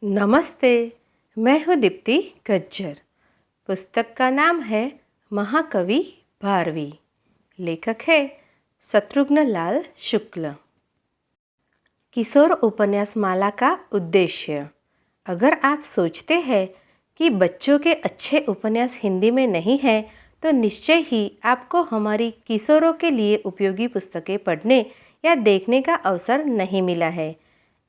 नमस्ते। मैं हूँ दीप्ति गज्जर। पुस्तक का नाम है महाकवि भारवी। लेखक है शत्रुघ्न लाल शुक्ल। किशोर उपन्यास माला का उद्देश्य। अगर आप सोचते हैं कि बच्चों के अच्छे उपन्यास हिंदी में नहीं हैं, तो निश्चय ही आपको हमारी किशोरों के लिए उपयोगी पुस्तकें पढ़ने या देखने का अवसर नहीं मिला है।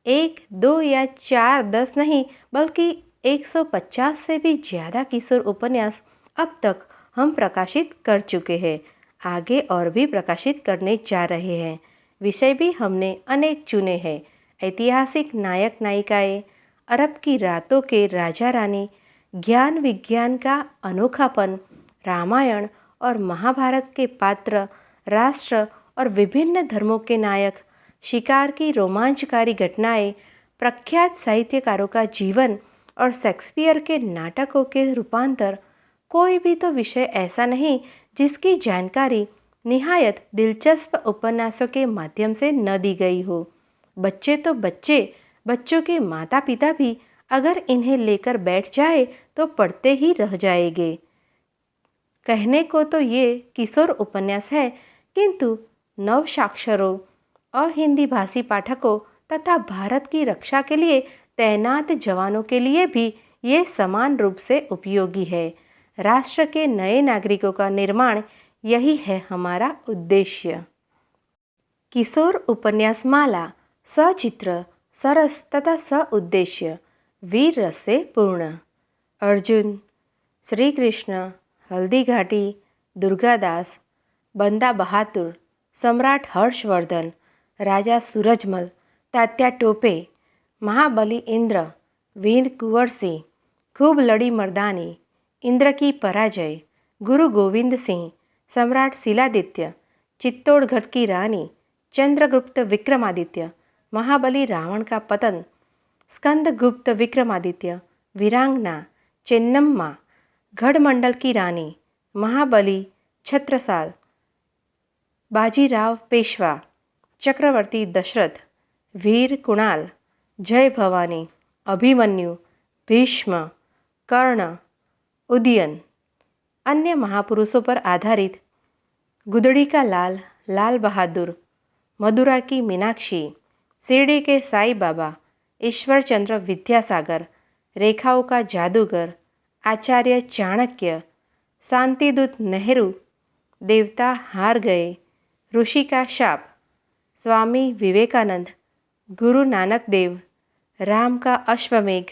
1, 2 या 4, 10 नहीं, बल्कि 150 से भी ज़्यादा किशोर उपन्यास अब तक हम प्रकाशित कर चुके हैं। आगे और भी प्रकाशित करने जा रहे हैं। विषय भी हमने अनेक चुने हैं। ऐतिहासिक नायक नायिकाएं, अरब की रातों के राजा रानी, ज्ञान विज्ञान का अनोखापन, रामायण और महाभारत के पात्र, राष्ट्र और विभिन्न धर्मों के नायक, शिकार की रोमांचकारी घटनाएं, प्रख्यात साहित्यकारों का जीवन और शेक्सपियर के नाटकों के रूपांतर। कोई भी तो विषय ऐसा नहीं जिसकी जानकारी निहायत दिलचस्प उपन्यासों के माध्यम से न दी गई हो। बच्चे तो बच्चे, बच्चों के माता पिता भी अगर इन्हें लेकर बैठ जाए तो पढ़ते ही रह जाएंगे। कहने को तो ये किशोर उपन्यास है, किंतु नवसाक्षरों और हिंदी भाषी पाठकों तथा भारत की रक्षा के लिए तैनात जवानों के लिए भी ये समान रूप से उपयोगी है। राष्ट्र के नए नागरिकों का निर्माण, यही है हमारा उद्देश्य। किशोर उपन्यास माला सचित्र, सरस तथा स उद्देश्य, वीर रस से पूर्ण। अर्जुन, श्री कृष्ण, हल्दी घाटी, दुर्गादास, बंदा बहादुर, सम्राट हर्षवर्धन, राजा सूरजमल, तात्या टोपे, महाबली इंद्र, वीर कुंवर सिंह, खूब लड़ी मर्दानी, इंद्र की पराजय, गुरु गोविंद सिंह, सम्राट शिलादित्य, चित्तौड़गढ़ की रानी, चंद्रगुप्त विक्रमादित्य, महाबली रावण का पतन, स्कंदगुप्त विक्रमादित्य, वीरांगना, चेन्नम्मा, गढ़मंडल की रानी, महाबली छत्रसाल, बाजीराव पेशवा, चक्रवर्ती दशरथ, वीर कुणाल, जय भवानी, अभिमन्यु, भीष्म, कर्ण, उदयन। अन्य महापुरुषों पर आधारित गुदड़ी का लाल, लाल बहादुर, मदुरा की मीनाक्षी, शिरडी के साईं बाबा, ईश्वर चंद्र विद्यासागर, रेखाओं का जादूगर, आचार्य चाणक्य, शांतिदूत नेहरू, देवता हार गए, ऋषि का शाप, स्वामी विवेकानंद, गुरु नानक देव, राम का अश्वमेघ,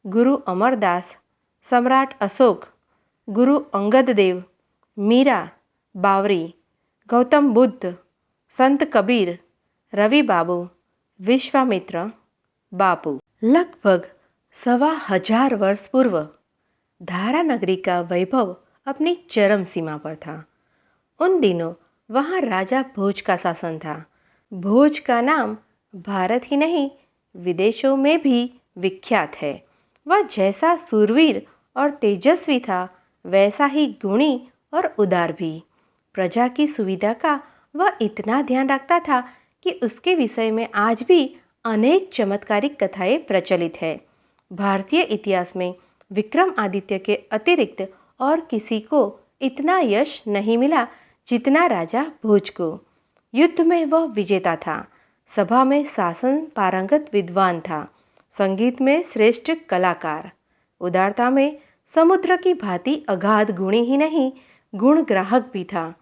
गुरु अमरदास, सम्राट अशोक, गुरु अंगद देव, मीरा, बावरी, गौतम बुद्ध, संत कबीर, रवि बाबू, विश्वामित्र, बापू। लगभग 1,1500 वर्ष पूर्व धारा नगरी का वैभव अपनी चरम सीमा पर था। उन दिनों वहाँ राजा भोज का शासन था। भोज का नाम भारत ही नहीं, विदेशों में भी विख्यात है। वह जैसा सूरवीर और तेजस्वी था, वैसा ही गुणी और उदार भी। प्रजा की सुविधा का वह इतना ध्यान रखता था कि उसके विषय में आज भी अनेक चमत्कारिक कथाएं प्रचलित है। भारतीय इतिहास में विक्रमादित्य के अतिरिक्त और किसी को इतना यश नहीं मिला जितना राजा भोज को। युद्ध में वह विजेता था, सभा में शासन पारंगत विद्वान था, संगीत में श्रेष्ठ कलाकार, उदारता में समुद्र की भांति अगाध गुणी ही नहीं, गुण ग्राहक भी था।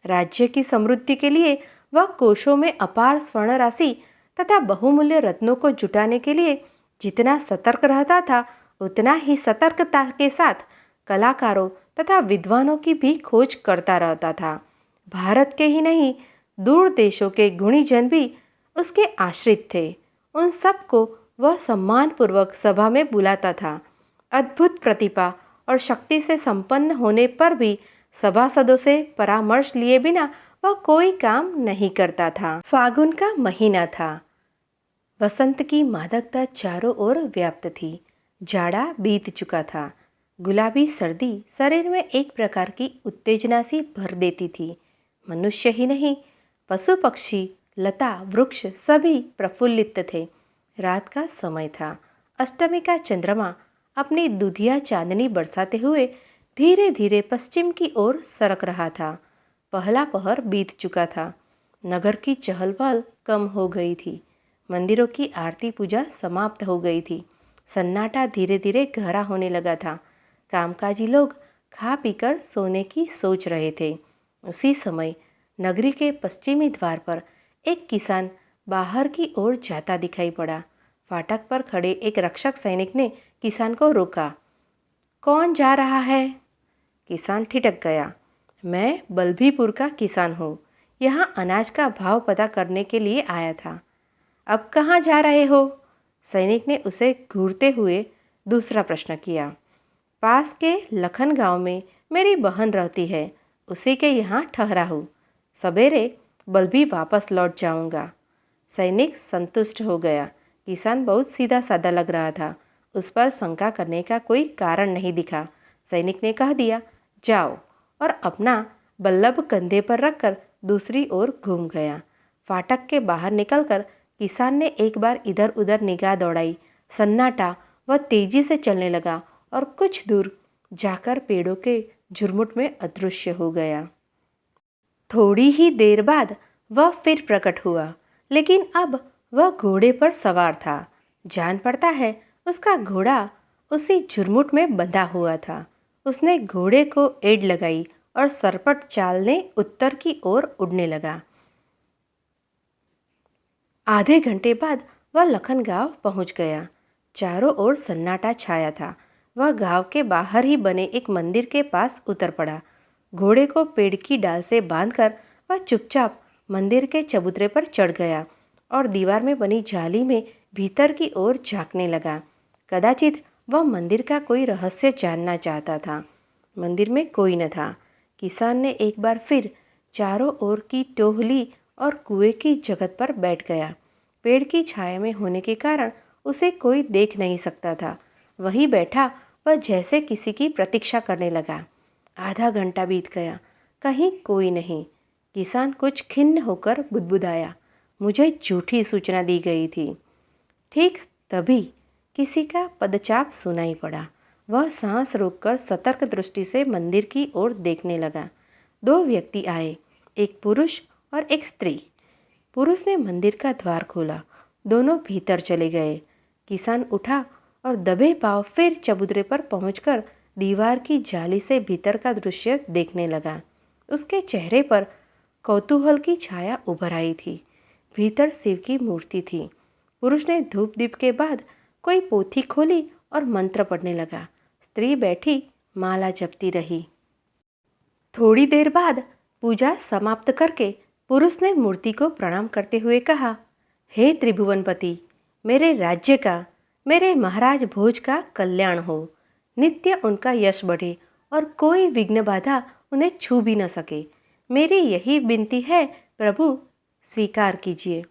राज्य की समृद्धि के लिए वह कोशों में अपार स्वर्ण राशि तथा बहुमूल्य रत्नों को जुटाने के लिए जितना सतर्क रहता था, उतना ही सतर्कता के साथ कलाकारों तथा विद्वानों की भी खोज करता रहता था। भारत के ही नहीं, दूर देशों के गुणीजन भी उसके आश्रित थे। उन सबको वह सम्मानपूर्वक सभा में बुलाता था। अद्भुत प्रतिभा और शक्ति से संपन्न होने पर भी सभासदों से परामर्श लिए बिना वह कोई काम नहीं करता था। फागुन का महीना था। वसंत की मादकता चारों ओर व्याप्त थी। जाड़ा बीत चुका था। गुलाबी सर्दी शरीर में एक प्रकार की उत्तेजना सी भर देती थी। मनुष्य ही नहीं, पशु पक्षी, लता वृक्ष सभी प्रफुल्लित थे। रात का समय था। अष्टमी का चंद्रमा अपनी दुधिया चांदनी बरसाते हुए धीरे धीरे पश्चिम की ओर सरक रहा था। पहला पहर बीत चुका था। नगर की चहल पहल कम हो गई थी। मंदिरों की आरती पूजा समाप्त हो गई थी। सन्नाटा धीरे धीरे गहरा होने लगा था। कामकाजी लोग खा पीकर सोने की सोच रहे थे। उसी समय नगरी के पश्चिमी द्वार पर एक किसान बाहर की ओर जाता दिखाई पड़ा। फाटक पर खड़े एक रक्षक सैनिक ने किसान को रोका। कौन जा रहा है? किसान ठिठक गया। मैं बल्भीपुर का किसान हूँ। यहाँ अनाज का भाव पता करने के लिए आया था। अब कहाँ जा रहे हो? सैनिक ने उसे घूरते हुए दूसरा प्रश्न किया। पास के लखन गांव में मेरी बहन रहती है, उसी के यहाँ ठहरा हूँ। सवेरे बल्भी वापस लौट जाऊंगा। सैनिक संतुष्ट हो गया। किसान बहुत सीधा साधा लग रहा था। उस पर शंका करने का कोई कारण नहीं दिखा। सैनिक ने कह दिया, जाओ, और अपना बल्लभ कंधे पर रखकर दूसरी ओर घूम गया। फाटक के बाहर निकलकर किसान ने एक बार इधर उधर निगाह दौड़ाई। सन्नाटा वह तेजी से चलने लगा और कुछ दूर जाकर पेड़ों के झुरमुट में अदृश्य हो गया। थोड़ी ही देर बाद वह फिर प्रकट हुआ, लेकिन अब वह घोड़े पर सवार था। जान पड़ता है उसका घोड़ा उसी झुरमुट में बंधा हुआ था। उसने घोड़े को एड़ लगाई और सरपट चाल ने उत्तर की ओर उड़ने लगा। आधे घंटे बाद वह लखन गांव पहुंच गया। चारों ओर सन्नाटा छाया था। वह गांव के बाहर ही बने एक मंदिर के पास उतर पड़ा। घोड़े को पेड़ की डाल से बांधकर वह चुपचाप मंदिर के चबूतरे पर चढ़ गया और दीवार में बनी जाली में भीतर की ओर झांकने लगा। कदाचित वह मंदिर का कोई रहस्य जानना चाहता था। मंदिर में कोई न था। किसान ने एक बार फिर चारों ओर की टोहली और कुएं की जगत पर बैठ गया। पेड़ की छाया में होने के कारण उसे कोई देख नहीं सकता था। वहीं बैठा वह जैसे किसी की प्रतीक्षा करने लगा। आधा घंटा बीत गया, कहीं कोई नहीं। किसान कुछ खिन्न होकर बुदबुदाया, मुझे झूठी सूचना दी गई थी। ठीक तभी किसी का पदचाप सुनाई पड़ा। वह सांस रोककर सतर्क दृष्टि से मंदिर की ओर देखने लगा। दो व्यक्ति आए, एक पुरुष और एक स्त्री। पुरुष ने मंदिर का द्वार खोला। दोनों भीतर चले गए। किसान उठा और दबे पांव फिर चबूतरे पर पहुंचकर दीवार की जाली से भीतर का दृश्य देखने लगा। उसके चेहरे पर कौतूहल की छाया उभर आई थी। भीतर शिव की मूर्ति थी। पुरुष ने धूप दीप के बाद कोई पोथी खोली और मंत्र पढ़ने लगा। स्त्री बैठी माला जपती रही। थोड़ी देर बाद पूजा समाप्त करके पुरुष ने मूर्ति को प्रणाम करते हुए कहा, हे त्रिभुवनपति, मेरे राज्य का, मेरे महाराज भोज का कल्याण हो। नित्य उनका यश बढ़े और कोई विघ्न बाधा उन्हें छू भी न सके। मेरी यही विनती है प्रभु, स्वीकार कीजिए।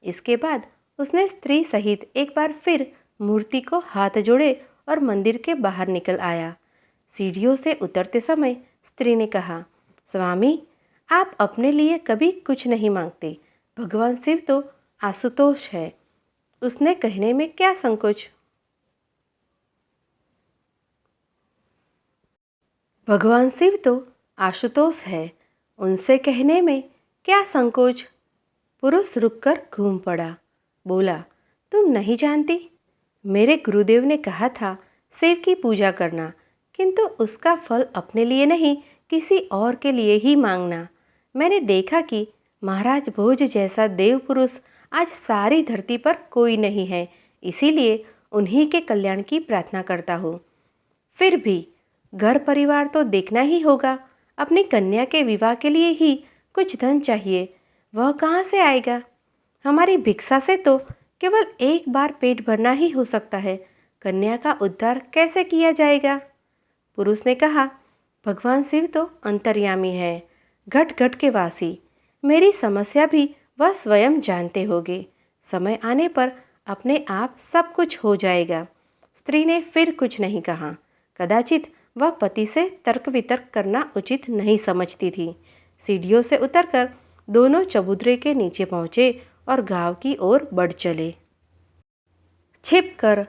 इसके बाद उसने स्त्री सहित एक बार फिर मूर्ति को हाथ जोड़े और मंदिर के बाहर निकल आया। सीढ़ियों से उतरते समय स्त्री ने कहा, स्वामी, आप अपने लिए कभी कुछ नहीं मांगते। भगवान शिव तो आशुतोष है, उसने कहने में क्या संकोच। भगवान शिव तो आशुतोष है, उनसे कहने में क्या संकोच। पुरुष रुककर घूम पड़ा। बोला, तुम नहीं जानती, मेरे गुरुदेव ने कहा था शिव की पूजा करना, किंतु उसका फल अपने लिए नहीं किसी और के लिए ही मांगना। मैंने देखा कि महाराज भोज जैसा देव पुरुष आज सारी धरती पर कोई नहीं है, इसीलिए उन्हीं के कल्याण की प्रार्थना करता हूँ। फिर भी घर परिवार तो देखना ही होगा। अपनी कन्या के विवाह के लिए ही कुछ धन चाहिए, वह कहाँ से आएगा? हमारी भिक्षा से तो केवल एक बार पेट भरना ही हो सकता है, कन्या का उद्धार कैसे किया जाएगा? पुरुष ने कहा, भगवान शिव तो अंतर्यामी है, घट घट के वासी। मेरी समस्या भी वह स्वयं जानते होंगे। समय आने पर अपने आप सब कुछ हो जाएगा। स्त्री ने फिर कुछ नहीं कहा। कदाचित वह पति से तर्क वितर्क करना उचित नहीं समझती थी। सीढ़ियों से उतरकर दोनों चबूतरे के नीचे पहुँचे और गांव की ओर बढ़ चले। छिपकर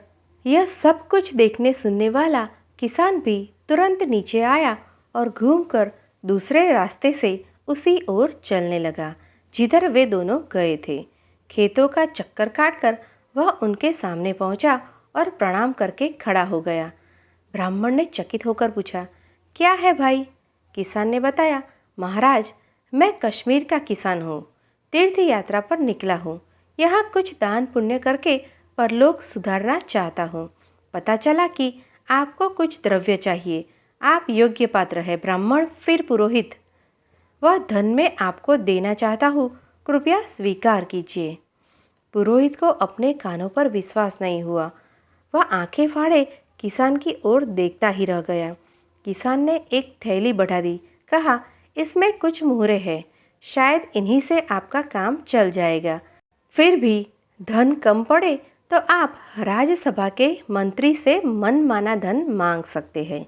यह सब कुछ देखने सुनने वाला किसान भी तुरंत नीचे आया और घूमकर दूसरे रास्ते से उसी ओर चलने लगा जिधर वे दोनों गए थे। खेतों का चक्कर काटकर वह उनके सामने पहुंचा और प्रणाम करके खड़ा हो गया। ब्राह्मण ने चकित होकर पूछा, क्या है भाई? किसान ने बताया, महाराज, मैं कश्मीर का किसान हूँ, तीर्थ यात्रा पर निकला हूँ। यहाँ कुछ दान पुण्य करके परलोक सुधारना चाहता हूँ। पता चला कि आपको कुछ द्रव्य चाहिए। आप योग्य पात्र है। ब्राह्मण फिर पुरोहित, वह धन में आपको देना चाहता हूँ, कृपया स्वीकार कीजिए। पुरोहित को अपने कानों पर विश्वास नहीं हुआ। वह आंखें फाड़े किसान की ओर देखता ही रह गया। किसान ने एक थैली बढ़ा दी, कहा, इसमें कुछ मुहरे हैं, शायद इन्हीं से आपका काम चल जाएगा। फिर भी धन कम पड़े तो आप राज्यसभा के मंत्री से मनमाना धन मांग सकते हैं,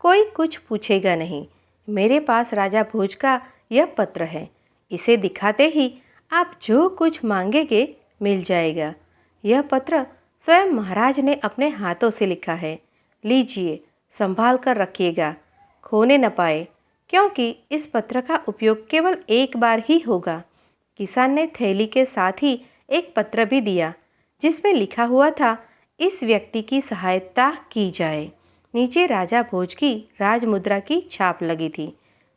कोई कुछ पूछेगा नहीं। मेरे पास राजा भोज का यह पत्र है, इसे दिखाते ही आप जो कुछ मांगेंगे मिल जाएगा। यह पत्र स्वयं महाराज ने अपने हाथों से लिखा है। लीजिए, संभाल कर रखिएगा, खोने न पाए, क्योंकि इस पत्र का उपयोग केवल एक बार ही होगा। किसान ने थैली के साथ ही एक पत्र भी दिया जिसमें लिखा हुआ था, इस व्यक्ति की सहायता की जाए। नीचे राजा भोज की राजमुद्रा की छाप लगी थी।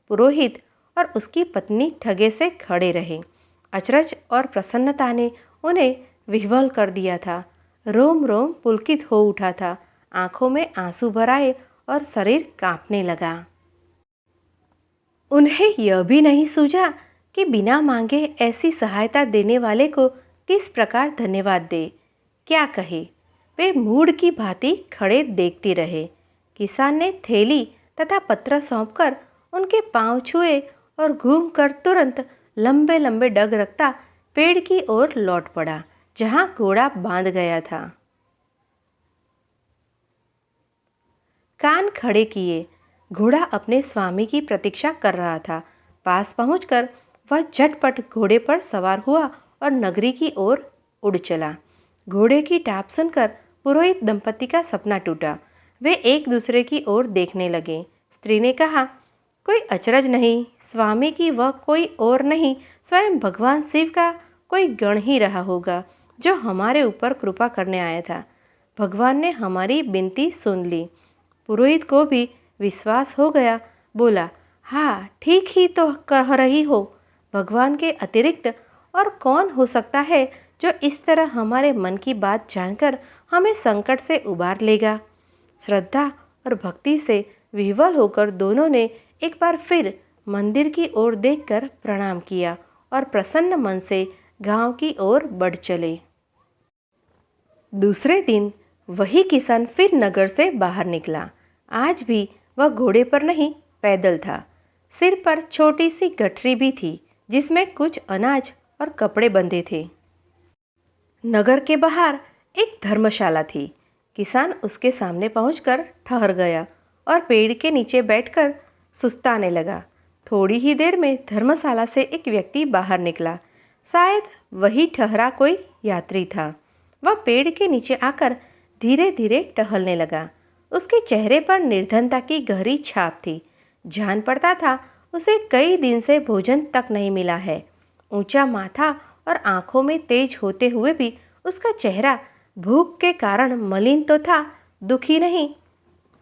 पुरोहित और उसकी पत्नी ठगे से खड़े रहे। अचरज और प्रसन्नता ने उन्हें विह्वल कर दिया था। रोम रोम पुलकित हो उठा था, आंखों में आंसू भर आए और शरीर कांपने लगा। उन्हें यह भी नहीं सूझा कि बिना मांगे ऐसी सहायता देने वाले को किस प्रकार धन्यवाद दे, क्या कहे। वे मूढ़ की भांति खड़े देखते रहे। किसान ने थैली तथा पत्र सौंपकर उनके पांव छुए और घूमकर तुरंत लंबे लंबे डग रखता पेड़ की ओर लौट पड़ा जहां घोड़ा बांध गया था। कान खड़े किए, घोड़ा अपने स्वामी की प्रतीक्षा कर रहा था। पास पहुंचकर वह झटपट घोड़े पर सवार हुआ और नगरी की ओर उड़ चला। घोड़े की टाप सुनकर पुरोहित दंपति का सपना टूटा। वे एक दूसरे की ओर देखने लगे। स्त्री ने कहा, कोई अचरज नहीं, स्वामी की वह कोई और नहीं, स्वयं भगवान शिव का कोई गण ही रहा होगा जो हमारे ऊपर कृपा करने आया था। भगवान ने हमारी विनती सुन ली। पुरोहित को भी विश्वास हो गया। बोला, हाँ, ठीक ही तो कह रही हो। भगवान के अतिरिक्त और कौन हो सकता है जो इस तरह हमारे मन की बात जानकर हमें संकट से उबार लेगा। श्रद्धा और भक्ति से विह्वल होकर दोनों ने एक बार फिर मंदिर की ओर देखकर प्रणाम किया और प्रसन्न मन से गांव की ओर बढ़ चले। दूसरे दिन वही किसान फिर नगर से बाहर निकला। आज भी वह घोड़े पर नहीं, पैदल था। सिर पर छोटी सी गठरी भी थी जिसमें कुछ अनाज और कपड़े बंधे थे। नगर के बाहर एक धर्मशाला थी। किसान उसके सामने पहुंचकर ठहर गया और पेड़ के नीचे बैठकर सुस्ताने लगा। थोड़ी ही देर में धर्मशाला से एक व्यक्ति बाहर निकला। शायद वही ठहरा कोई यात्री था। वह पेड़ के नीचे आकर धीरे धीरे टहलने लगा। उसके चेहरे पर निर्धनता की गहरी छाप थी। जान पड़ता था उसे कई दिन से भोजन तक नहीं मिला है। ऊंचा माथा और आंखों में तेज होते हुए भी उसका चेहरा भूख के कारण मलिन तो था, दुखी नहीं।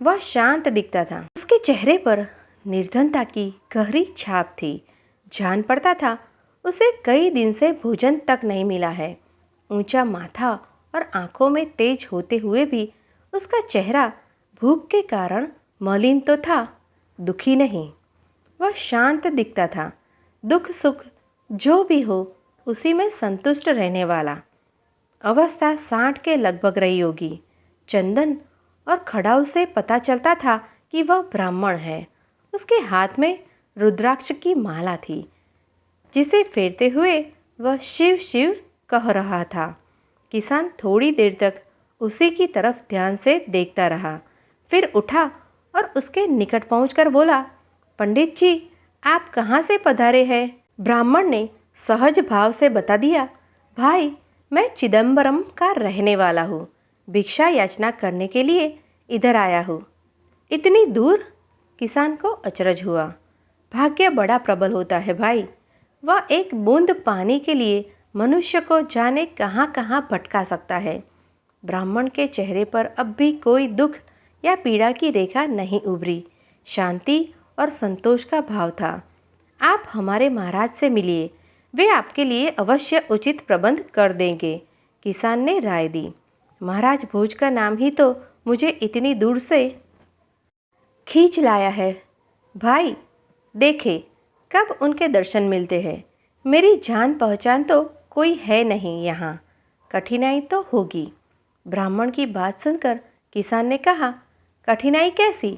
वह शांत दिखता था। उसके चेहरे पर निर्धनता की गहरी छाप थी। जान पड़ता था उसे कई दिन से भोजन तक नहीं मिला है। ऊंचा माथा और आंखों में तेज होते हुए भी उसका चेहरा भूख के कारण मलिन तो था, दुखी नहीं। वह शांत दिखता था। दुख सुख जो भी हो उसी में संतुष्ट रहने वाला। अवस्था 60 के लगभग रही होगी। चंदन और खड़ाऊ से पता चलता था कि वह ब्राह्मण है। उसके हाथ में रुद्राक्ष की माला थी जिसे फेरते हुए वह शिव शिव कह रहा था। किसान थोड़ी देर तक उसी की तरफ ध्यान से देखता रहा, फिर उठा और उसके निकट पहुंचकर बोला, पंडित जी, आप कहाँ से पधारे हैं? ब्राह्मण ने सहज भाव से बता दिया, भाई, मैं चिदम्बरम का रहने वाला हूँ। भिक्षा याचना करने के लिए इधर आया हूँ। इतनी दूर? किसान को अचरज हुआ। भाग्य बड़ा प्रबल होता है भाई। वह एक बूंद पानी के लिए मनुष्य को जाने कहाँ कहाँ भटका सकता है। ब्राह्मण के चेहरे पर अब भी कोई दुख या पीड़ा की रेखा नहीं उभरी। शांति और संतोष का भाव था। आप हमारे महाराज से मिलिए, वे आपके लिए अवश्य उचित प्रबंध कर देंगे, किसान ने राय दी। महाराज भोज का नाम ही तो मुझे इतनी दूर से खींच लाया है। भाई देखे कब उनके दर्शन मिलते हैं। मेरी जान पहचान तो कोई है नहीं यहाँ, कठिनाई तो होगी। ब्राह्मण की बात सुनकर किसान ने कहा, कठिनाई कैसी?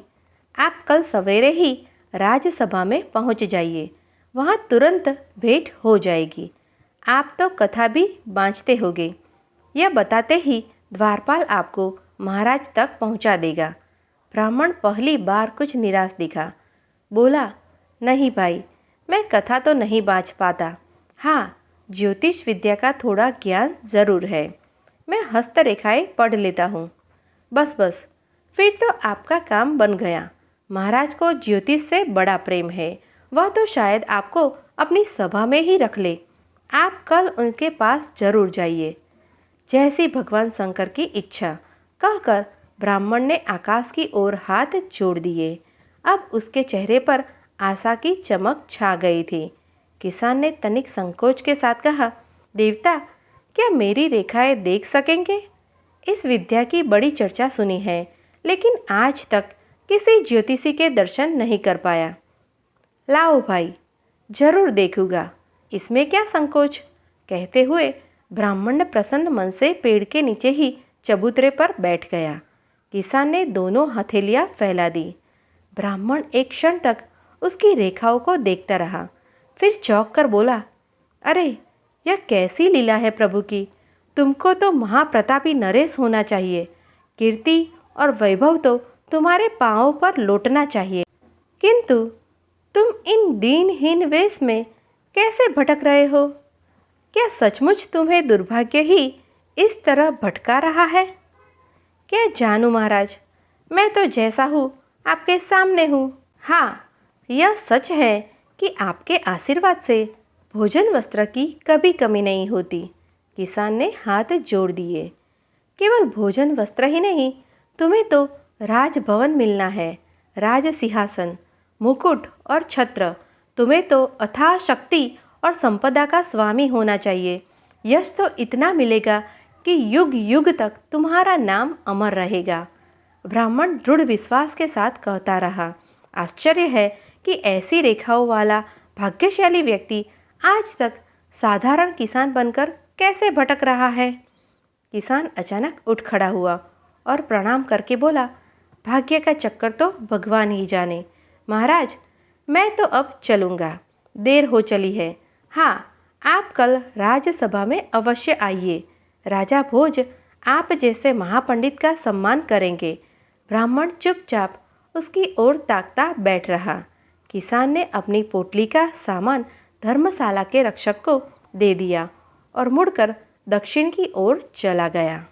आप कल सवेरे ही राजसभा में पहुँच जाइए, वहाँ तुरंत भेंट हो जाएगी। आप तो कथा भी बाँचते होगे। यह बताते ही द्वारपाल आपको महाराज तक पहुँचा देगा। ब्राह्मण पहली बार कुछ निराश दिखा। बोला, नहीं भाई, मैं कथा तो नहीं बाँच पाता। हाँ, ज्योतिष विद्या का थोड़ा ज्ञान ज़रूर है। मैं हस्तरेखाएं पढ़ लेता हूँ। बस बस, फिर तो आपका काम बन गया। महाराज को ज्योतिष से बड़ा प्रेम है। वह तो शायद आपको अपनी सभा में ही रख ले। आप कल उनके पास जरूर जाइए। जैसी भगवान शंकर की इच्छा, कहकर ब्राह्मण ने आकाश की ओर हाथ जोड़ दिए। अब उसके चेहरे पर आशा की चमक छा गई थी। किसान ने तनिक संकोच के साथ कहा, देवता, क्या मेरी रेखाएं देख सकेंगे? इस विद्या की बड़ी चर्चा सुनी है, लेकिन आज तक किसी ज्योतिषी के दर्शन नहीं कर पाया। लाओ भाई, जरूर देखूंगा, इसमें क्या संकोच। कहते हुए ब्राह्मण प्रसन्न मन से पेड़ के नीचे ही चबूतरे पर बैठ गया। किसान ने दोनों हथेलियां फैला दी। ब्राह्मण एक क्षण तक उसकी रेखाओं को देखता रहा, फिर चौंक कर बोला, अरे यह कैसी लीला है प्रभु की। तुमको तो महाप्रतापी नरेश होना चाहिए। कीर्ति और वैभव तो तुम्हारे पांवों पर लौटना चाहिए, किंतु तुम इन दीनहीन वेश में कैसे भटक रहे हो? क्या सचमुच तुम्हें दुर्भाग्य ही इस तरह भटका रहा है? क्या जानू महाराज, मैं तो जैसा हूँ आपके सामने हूँ। हाँ, यह सच है कि आपके आशीर्वाद से भोजन वस्त्र की कभी कमी नहीं होती। किसान ने हाथ जोड़ दिए। केवल भोजन वस्त्र ही नहीं, तुम्हें तो राजभवन मिलना है। राज सिंहासन, मुकुट और छत्र। तुम्हें तो अथाह शक्ति और संपदा का स्वामी होना चाहिए। यश तो इतना मिलेगा कि युग युग तक तुम्हारा नाम अमर रहेगा। ब्राह्मण दृढ़ विश्वास के साथ कहता रहा। आश्चर्य है कि ऐसी रेखाओं वाला भाग्यशाली व्यक्ति आज तक साधारण किसान बनकर कैसे भटक रहा है। किसान अचानक उठ खड़ा हुआ और प्रणाम करके बोला, भाग्य का चक्कर तो भगवान ही जाने। महाराज, मैं तो अब चलूँगा, देर हो चली है। हाँ, आप कल राज्यसभा में अवश्य आइए। राजा भोज आप जैसे महापंडित का सम्मान करेंगे। ब्राह्मण चुपचाप उसकी ओर ताकता बैठ रहा। किसान ने अपनी पोटली का सामान धर्मशाला के रक्षक को दे दिया और मुड़कर दक्षिण की ओर चला गया।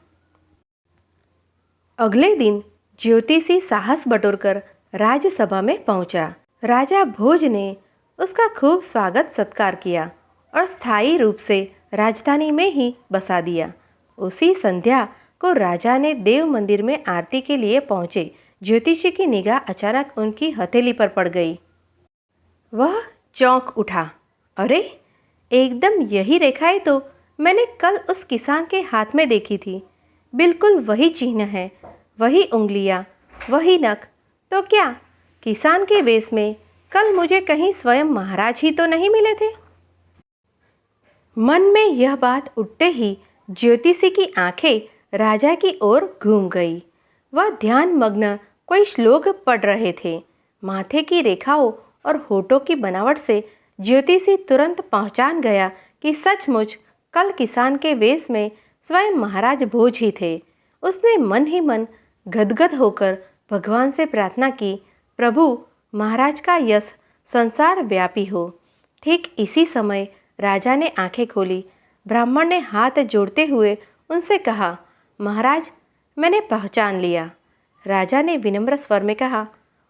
अगले दिन ज्योतिषी साहस बटोरकर राज्यसभा में पहुंचा। राजा भोज ने उसका खूब स्वागत सत्कार किया और स्थायी रूप से राजधानी में ही बसा दिया। उसी संध्या को राजा ने देव मंदिर में आरती के लिए पहुंचे। ज्योतिषी की निगाह अचानक उनकी हथेली पर पड़ गई। वह चौंक उठा। अरे, एकदम यही रेखाएं तो मैंने कल उस किसान के हाथ में देखी थी। बिल्कुल वही चिन्ह है, वही उंगलियां, वही नख। तो क्या किसान के वेश में कल मुझे कहीं स्वयं महाराज ही तो नहीं मिले थे? मन में यह बात उठते ही ज्योतिषी की आंखें राजा की ओर घूम गई। वह ध्यान मग्न कोई श्लोक पढ़ रहे थे। माथे की रेखाओं और होठों की बनावट से ज्योतिषी तुरंत पहचान गया कि सचमुच कल किसान के वेश में स्वयं महाराज भोज ही थे। उसने मन ही मन गदगद होकर भगवान से प्रार्थना की, प्रभु, महाराज का यश संसार व्यापी हो। ठीक इसी समय राजा ने आंखें खोली। ब्राह्मण ने हाथ जोड़ते हुए उनसे कहा, महाराज, मैंने पहचान लिया। राजा ने विनम्र स्वर में कहा,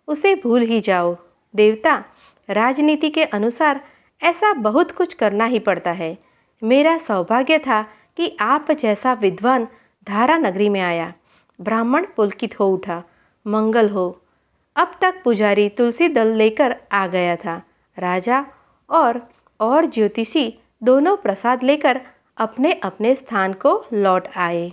उसे भूल ही जाओ देवता, राजनीति के अनुसार ऐसा बहुत कुछ करना ही पड़ता है। मेरा सौभाग्य था कि आप जैसा विद्वान धारा नगरी में आया। ब्राह्मण पुलकित हो उठा। मंगल हो। अब तक पुजारी तुलसी दल लेकर आ गया था। राजा और ज्योतिषी दोनों प्रसाद लेकर अपने अपने स्थान को लौट आए।